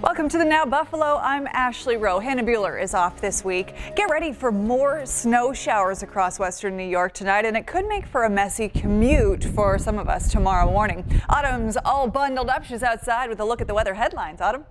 Welcome to the Now Buffalo. I'm Ashley Rowe. Hannah Buehler is off this week. Get ready for more snow showers across western New York tonight, and it could make for a messy commute for some of us tomorrow morning. Autumn's all bundled up. She's outside with a look at the weather headlines. Autumn?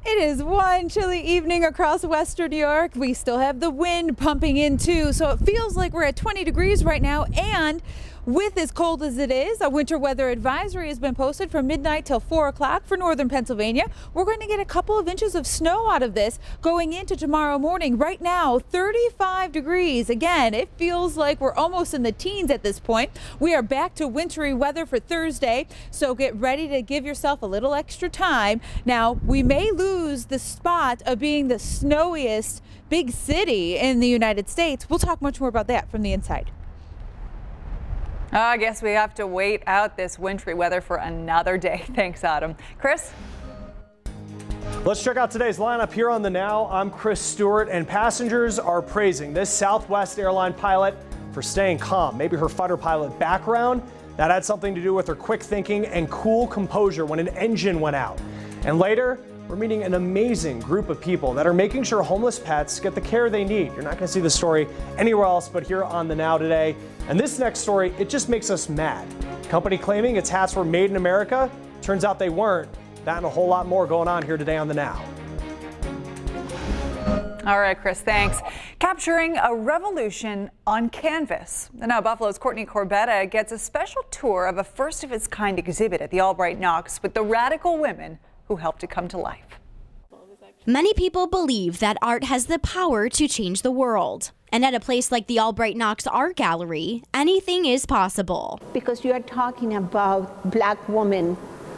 It is one chilly evening across western New York. We still have the wind pumping in too, so it feels like we're at 20 degrees right now. And with as cold as it is, a winter weather advisory has been posted from midnight till 4 o'clock for northern Pennsylvania. We're going to get a couple of inches of snow out of this going into tomorrow morning. Right now, 35 degrees. Again, it feels like we're almost in the teens at this point. We are back to wintry weather for Thursday, so get ready to give yourself a little extra time. Now, we may lose the spot of being the snowiest big city in the United States. We'll talk much more about that from the inside. I guess we have to wait out this wintry weather for another day. Thanks, Autumn. Chris? Let's check out today's lineup here on The Now. I'm Chris Stewart, and passengers are praising this Southwest airline pilot for staying calm. Maybe her fighter pilot background, that had something to do with her quick thinking and cool composure when an engine went out. And later, we're meeting an amazing group of people that are making sure homeless pets get the care they need. You're not going to see the story anywhere else but here on The Now today. And this next story, it just makes us mad. Company claiming its hats were made in America. Turns out they weren't. That and a whole lot more going on here today on The Now. All right, Chris, thanks. Capturing a revolution on canvas. And now Buffalo's Courtney Corbetta gets a special tour of a first-of-its-kind exhibit at the Albright Knox with the radical women who helped it come to life. Many people believe that art has the power to change the world. And at a place like the Albright Knox Art Gallery, anything is possible. Because you are talking about Black women,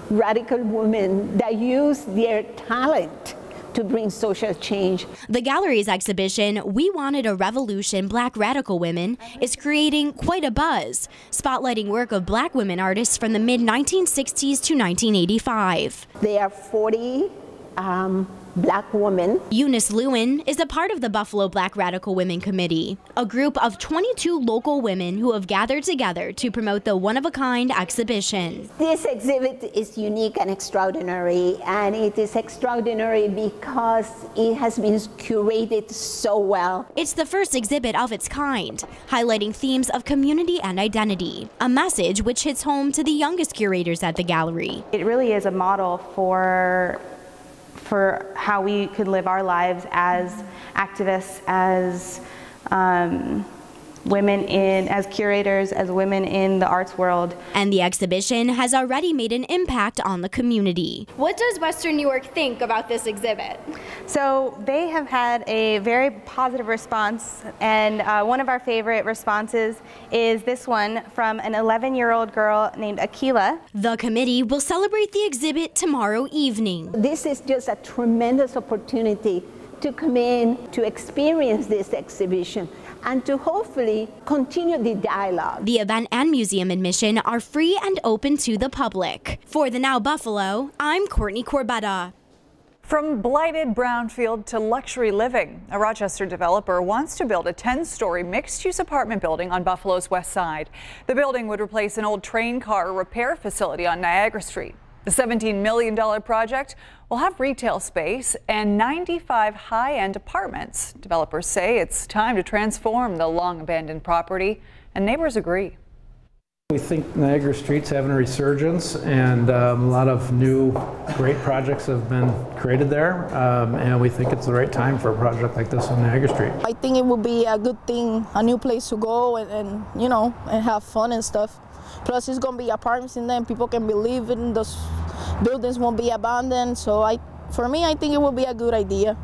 radical women that use their talent to bring social change. The gallery's exhibition, We Wanted a Revolution, Black Radical Women, is creating quite a buzz, spotlighting work of Black women artists from the mid-1960s to 1985. There are 40 Black women. Eunice Lewin is a part of the Buffalo Black Radical Women Committee, a group of 22 local women who have gathered together to promote the one-of-a-kind exhibition. This exhibit is unique and extraordinary, and it is extraordinary because it has been curated so well. It's the first exhibit of its kind, highlighting themes of community and identity, a message which hits home to the youngest curators at the gallery. It really is a model for how we could live our lives as activists, as women as curators, as women in the arts world. And the exhibition has already made an impact on the community. What does Western New York think about this exhibit? So they have had a very positive response, and one of our favorite responses is this one from an 11-year-old girl named Akila. The committee will celebrate the exhibit tomorrow evening. This is just a tremendous opportunity to come in, to experience this exhibition, and to hopefully continue the dialogue. The event and museum admission are free and open to the public. For The Now Buffalo, I'm Courtney Corbetta. From blighted brownfield to luxury living, a Rochester developer wants to build a 10-story mixed-use apartment building on Buffalo's west side. The building would replace an old train car repair facility on Niagara Street. The $17 million project will have retail space and 95 high-end apartments. Developers say it's time to transform the long-abandoned property, and neighbors agree. We think Niagara Street's having a resurgence, and a lot of new great projects have been created there, and we think it's the right time for a project like this on Niagara Street. I think it would be a good thing, a new place to go and you know, and have fun and stuff. Plus, it's going to be apartments in them. People can be living. Those buildings won't be abandoned. So for me, I think it would be a good idea.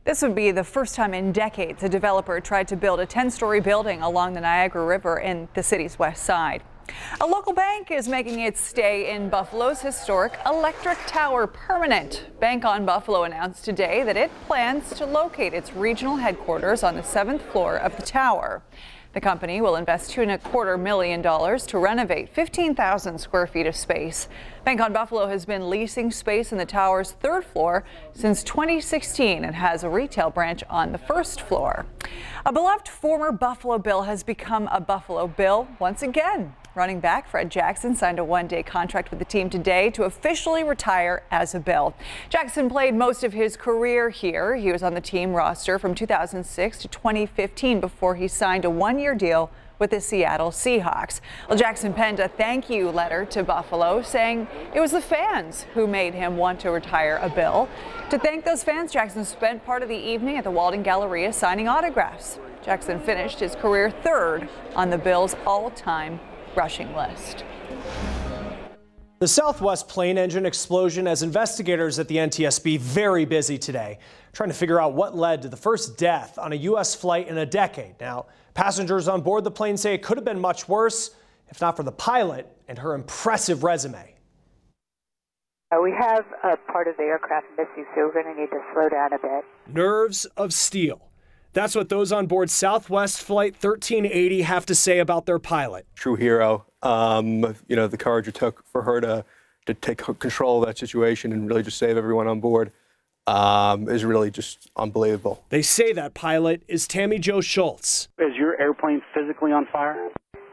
This would be the first time in decades a developer tried to build a 10-story building along the Niagara River in the city's west side. A local bank is making its stay in Buffalo's historic Electric Tower permanent. Bank on Buffalo announced today that it plans to locate its regional headquarters on the 7th floor of the tower. The company will invest $2.25 million to renovate 15,000 square feet of space. Bank on Buffalo has been leasing space in the tower's 3rd floor since 2016 and has a retail branch on the 1st floor. A beloved former Buffalo Bill has become a Buffalo Bill once again. Running back Fred Jackson signed a one-day contract with the team today to officially retire as a Bill. Jackson played most of his career here. He was on the team roster from 2006 to 2015 before he signed a one-year deal with the Seattle Seahawks. Well, Jackson penned a thank you letter to Buffalo saying it was the fans who made him want to retire a Bill. To thank those fans, Jackson spent part of the evening at the Walden Galleria signing autographs. Jackson finished his career third on the Bills' all-time rushing list. The Southwest plane engine explosion has investigators at the NTSB very busy today, trying to figure out what led to the first death on a U.S. flight in a decade. Now, passengers on board the plane say it could have been much worse, if not for the pilot and her impressive resume. We have a part of the aircraft missing, so we're going to need to slow down a bit. Nerves of steel. That's what those on board Southwest Flight 1380 have to say about their pilot. True hero. The courage it took for her to take control of that situation and really just save everyone on board is really just unbelievable. They say that pilot is Tammy Jo Schultz. Is your airplane physically on fire?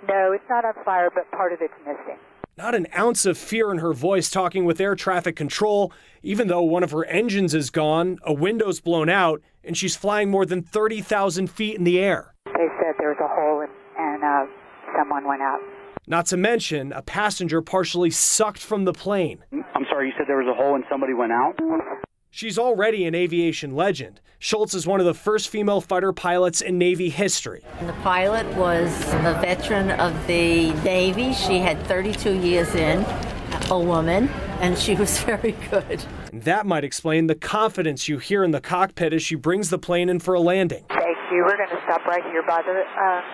No, it's not on fire, but part of it's missing. Not an ounce of fear in her voice talking with air traffic control, even though one of her engines is gone, a window's blown out, and she's flying more than 30,000 feet in the air. They said there was a hole and someone went out. Not to mention, a passenger partially sucked from the plane. I'm sorry, you said there was a hole and somebody went out? She's already an aviation legend. Schultz is one of the first female fighter pilots in Navy history. The pilot was a veteran of the Navy. She had 32 years in, a woman, and she was very good. And that might explain the confidence you hear in the cockpit as she brings the plane in for a landing. Thank you. We're going to stop right here by the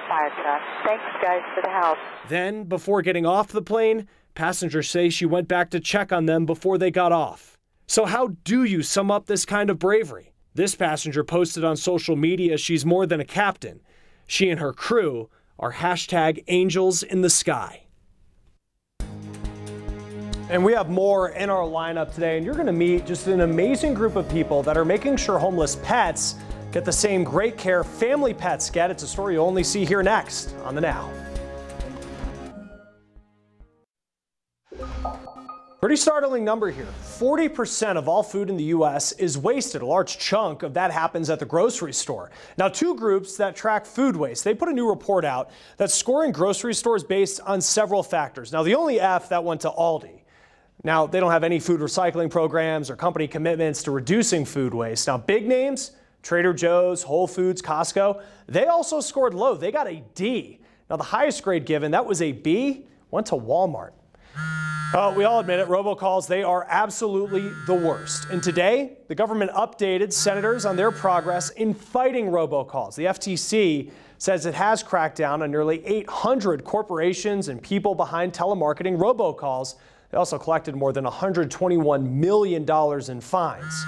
fire truck. Thanks, guys, for the help. Then, before getting off the plane, passengers say she went back to check on them before they got off. So how do you sum up this kind of bravery? This passenger posted on social media she's more than a captain. She and her crew are #angels in the sky. And we have more in our lineup today, and you're going to meet just an amazing group of people that are making sure homeless pets get the same great care family pets get. It's a story you'll only see here next on The Now. Pretty startling number here. 40% of all food in the U.S. is wasted. A large chunk of that happens at the grocery store. Now, two groups that track food waste, they put a new report out that's scoring grocery stores based on several factors. Now, the only F that went to Aldi. Now, they don't have any food recycling programs or company commitments to reducing food waste. Now, big names, Trader Joe's, Whole Foods, Costco, they also scored low. They got a D. Now, the highest grade given, that was a B, went to Walmart. We all admit it, robocalls, they are absolutely the worst. And today, the government updated senators on their progress in fighting robocalls. The FTC says it has cracked down on nearly 800 corporations and people behind telemarketing robocalls. They also collected more than $121 million in fines.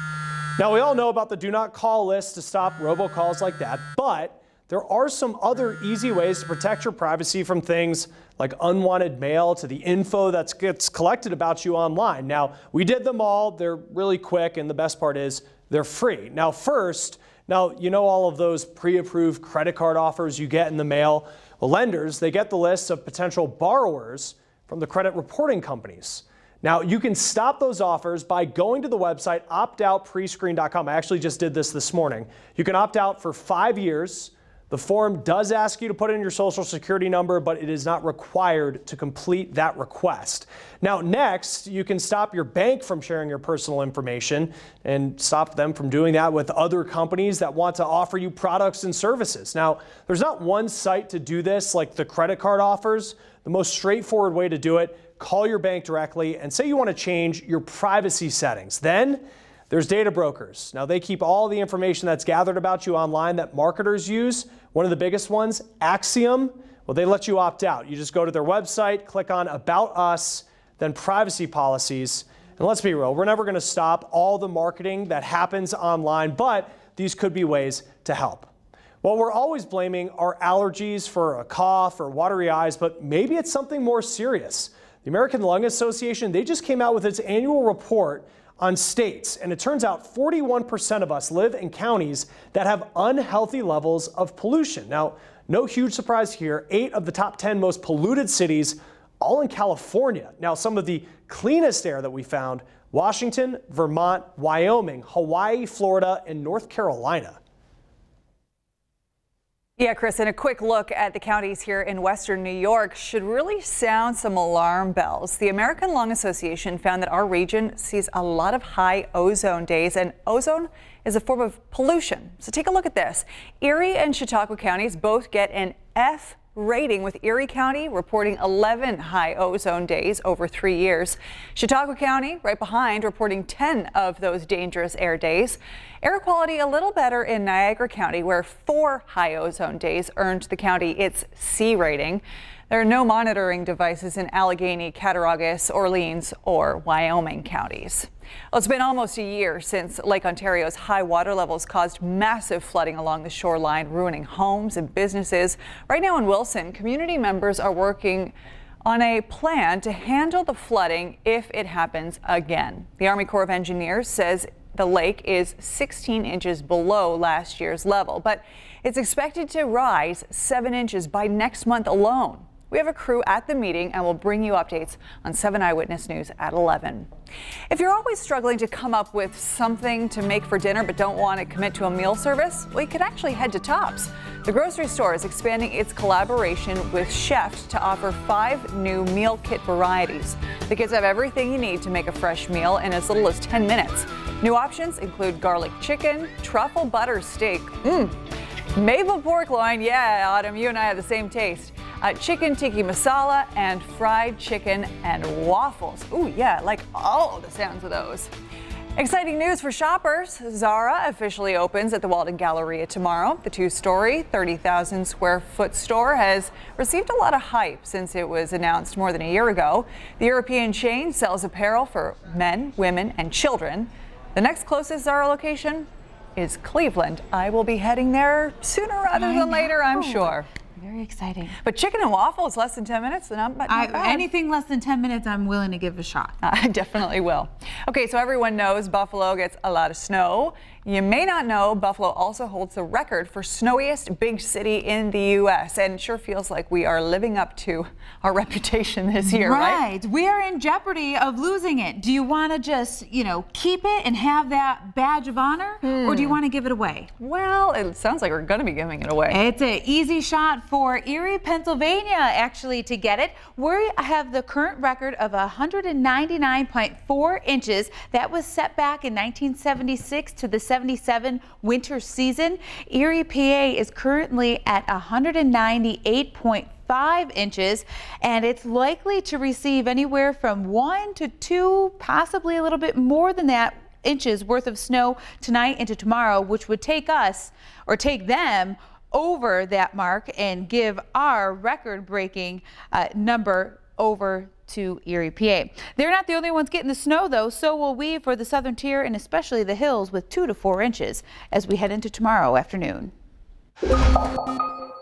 Now, we all know about the do not call list to stop robocalls like that, but there are some other easy ways to protect your privacy from things like unwanted mail to the info that gets collected about you online. Now, we did them all. They're really quick, and the best part is they're free. Now, first, you know all of those pre-approved credit card offers you get in the mail? Well, lenders, they get the list of potential borrowers from the credit reporting companies. Now, you can stop those offers by going to the website optoutprescreen.com. I actually just did this morning. You can opt out for 5 years. The form does ask you to put in your social security number, but it is not required to complete that request. Now, next, you can stop your bank from sharing your personal information and stop them from doing that with other companies that want to offer you products and services. Now, there's not one site to do this like the credit card offers. The most straightforward way to do it, call your bank directly and say you want to change your privacy settings. Then there's data brokers. Now, they keep all the information that's gathered about you online that marketers use. One of the biggest ones, Axiom, well, they let you opt out. You just go to their website, click on About Us, then Privacy Policies. And let's be real, we're never going to stop all the marketing that happens online, but these could be ways to help. Well, we're always blaming our allergies for a cough or watery eyes, but maybe it's something more serious. The American Lung Association, they just came out with its annual report on states, and it turns out 41% of us live in counties that have unhealthy levels of pollution. Now, no huge surprise here, 8 of the top 10 most polluted cities all in California. Now, some of the cleanest air that we found: Washington, Vermont, Wyoming, Hawaii, Florida, and North Carolina. Yeah, Chris, and a quick look at the counties here in western New York should really sound some alarm bells. The American Lung Association found that our region sees a lot of high ozone days, and ozone is a form of pollution. So take a look at this. Erie and Chautauqua counties both get an F rating, with Erie County reporting 11 high ozone days over 3 years. Chautauqua County right behind, reporting 10 of those dangerous air days. Air quality a little better in Niagara County, where 4 high ozone days earned the county its C rating. There are no monitoring devices in Allegheny, Cattaraugus, Orleans, or Wyoming counties. Well, it's been almost a year since Lake Ontario's high water levels caused massive flooding along the shoreline, ruining homes and businesses. Right now in Wilson, community members are working on a plan to handle the flooding if it happens again. The Army Corps of Engineers says the lake is 16 inches below last year's level, but it's expected to rise 7 inches by next month alone. We have a crew at the meeting and we'll bring you updates on 7 Eyewitness News at 11. If you're always struggling to come up with something to make for dinner but don't want to commit to a meal service, well, you could actually head to Tops. The grocery store is expanding its collaboration with Chef to offer 5 new meal kit varieties. The kits have everything you need to make a fresh meal in as little as 10 minutes. New options include garlic chicken, truffle butter steak, maple pork loin, yeah, Autumn, you and I have the same taste. Chicken tikka masala, and fried chicken and waffles. Ooh, yeah, like all the sounds of those. Exciting news for shoppers. Zara officially opens at the Walden Galleria tomorrow. The 2-story, 30,000 square foot store has received a lot of hype since it was announced more than a year ago. The European chain sells apparel for men, women, and children. The next closest Zara location is Cleveland. I will be heading there sooner rather than later, I'm sure. Very exciting. But chicken and waffles, less than 10 minutes, not bad. Anything less than 10 minutes, I'm willing to give a shot. I definitely will. Okay, so everyone knows Buffalo gets a lot of snow. You may not know Buffalo also holds the record for snowiest big city in the U.S. and it sure feels like we are living up to our reputation this year, right? We are in jeopardy of losing it. Do you want to just, keep it and have that badge of honor, or do you want to give it away? Well, it sounds like we're going to be giving it away. It's an easy shot for Erie, Pennsylvania, actually, to get it. We have the current record of 199.4 inches. That was set back in 1976 to the 77 winter season. Erie, PA is currently at 198.5 inches, and it's likely to receive anywhere from 1 to 2, possibly a little bit more than that, inches worth of snow tonight into tomorrow, which would take us, or take them, over that mark and give our record-breaking number over to Erie, PA. They're not the only ones getting the snow, though. So will we for the southern tier and especially the hills, with 2 to 4 inches as we head into tomorrow afternoon.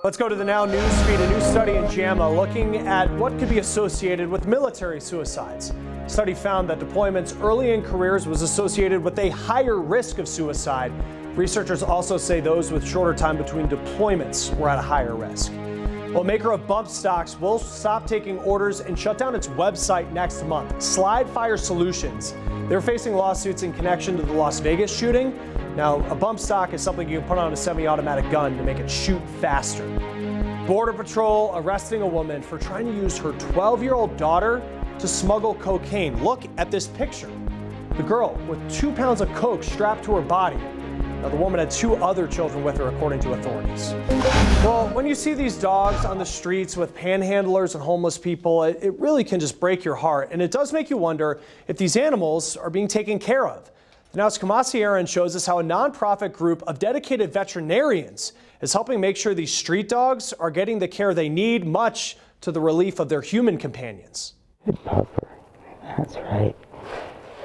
Let's go to the Now News feed. A new study in JAMA looking at what could be associated with military suicides. A study found that deployments early in careers was associated with a higher risk of suicide. Researchers also say those with shorter time between deployments were at a higher risk. Well, maker of bump stocks will stop taking orders and shut down its website next month. Slide Fire Solutions. They're facing lawsuits in connection to the Las Vegas shooting. Now, a bump stock is something you can put on a semi-automatic gun to make it shoot faster. Border Patrol arresting a woman for trying to use her 12-year-old daughter to smuggle cocaine. Look at this picture. The girl with 2 pounds of coke strapped to her body. Now, the woman had 2 other children with her, according to authorities. Well, when you see these dogs on the streets with panhandlers and homeless people, it really can just break your heart. And it does make you wonder if these animals are being taken care of. Now's Kamasi Aaron shows us how a nonprofit group of dedicated veterinarians is helping make sure these street dogs are getting the care they need, much to the relief of their human companions. Good pupper. That's right.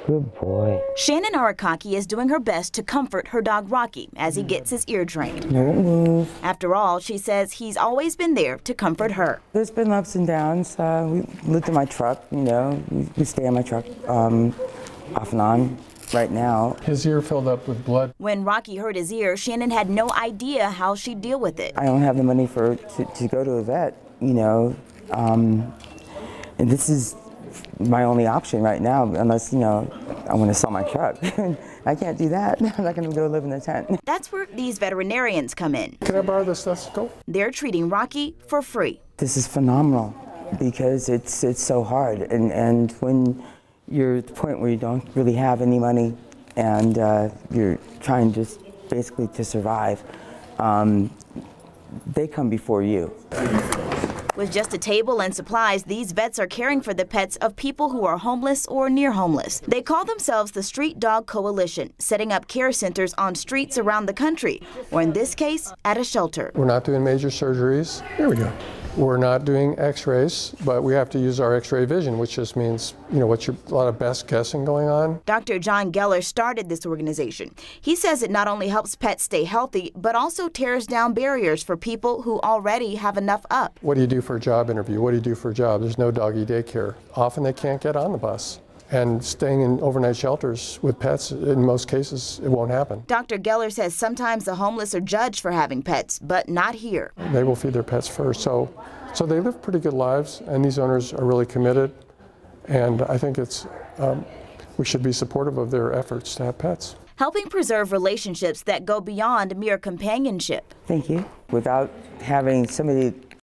Good boy. Shannon Arakaki is doing her best to comfort her dog Rocky as he gets his ear drained. Don't move. After all, she says he's always been there to comfort her. There's been ups and downs. We lived in my truck, we stay in my truck off and on right now. His ear filled up with blood. When Rocky hurt his ear, Shannon had no idea how she'd deal with it. I don't have the money to go to a vet, And this is my only option right now, unless, you know, I want to sell my truck. I can't do that. I'm not going to go live in a tent. That's where these veterinarians come in. Can I borrow this stethoscope? They're treating Rocky for free. This is phenomenal because it's so hard. And when you're at the point where you don't really have any money and you're trying just basically to survive, they come before you. With just a table and supplies, these vets are caring for the pets of people who are homeless or near homeless. They call themselves the Street Dog Coalition, setting up care centers on streets around the country, or in this case, at a shelter. We're not doing major surgeries. Here we go. We're not doing x-rays, but we have to use our x-ray vision, which just means, you know, a lot of best guessing going on. Dr. John Geller started this organization. He says it not only helps pets stay healthy, but also tears down barriers for people who already have enough up. What do you do for a job interview? What do you do for a job? There's no doggy daycare. Often they can't get on the bus. And staying in overnight shelters with pets, in most cases, it won't happen. Dr. Geller says sometimes the homeless are judged for having pets, but not here. They will feed their pets first. So they live pretty good lives, and these owners are really committed. And I think we should be supportive of their efforts to have pets. Helping preserve relationships that go beyond mere companionship. Thank you. Without having somebody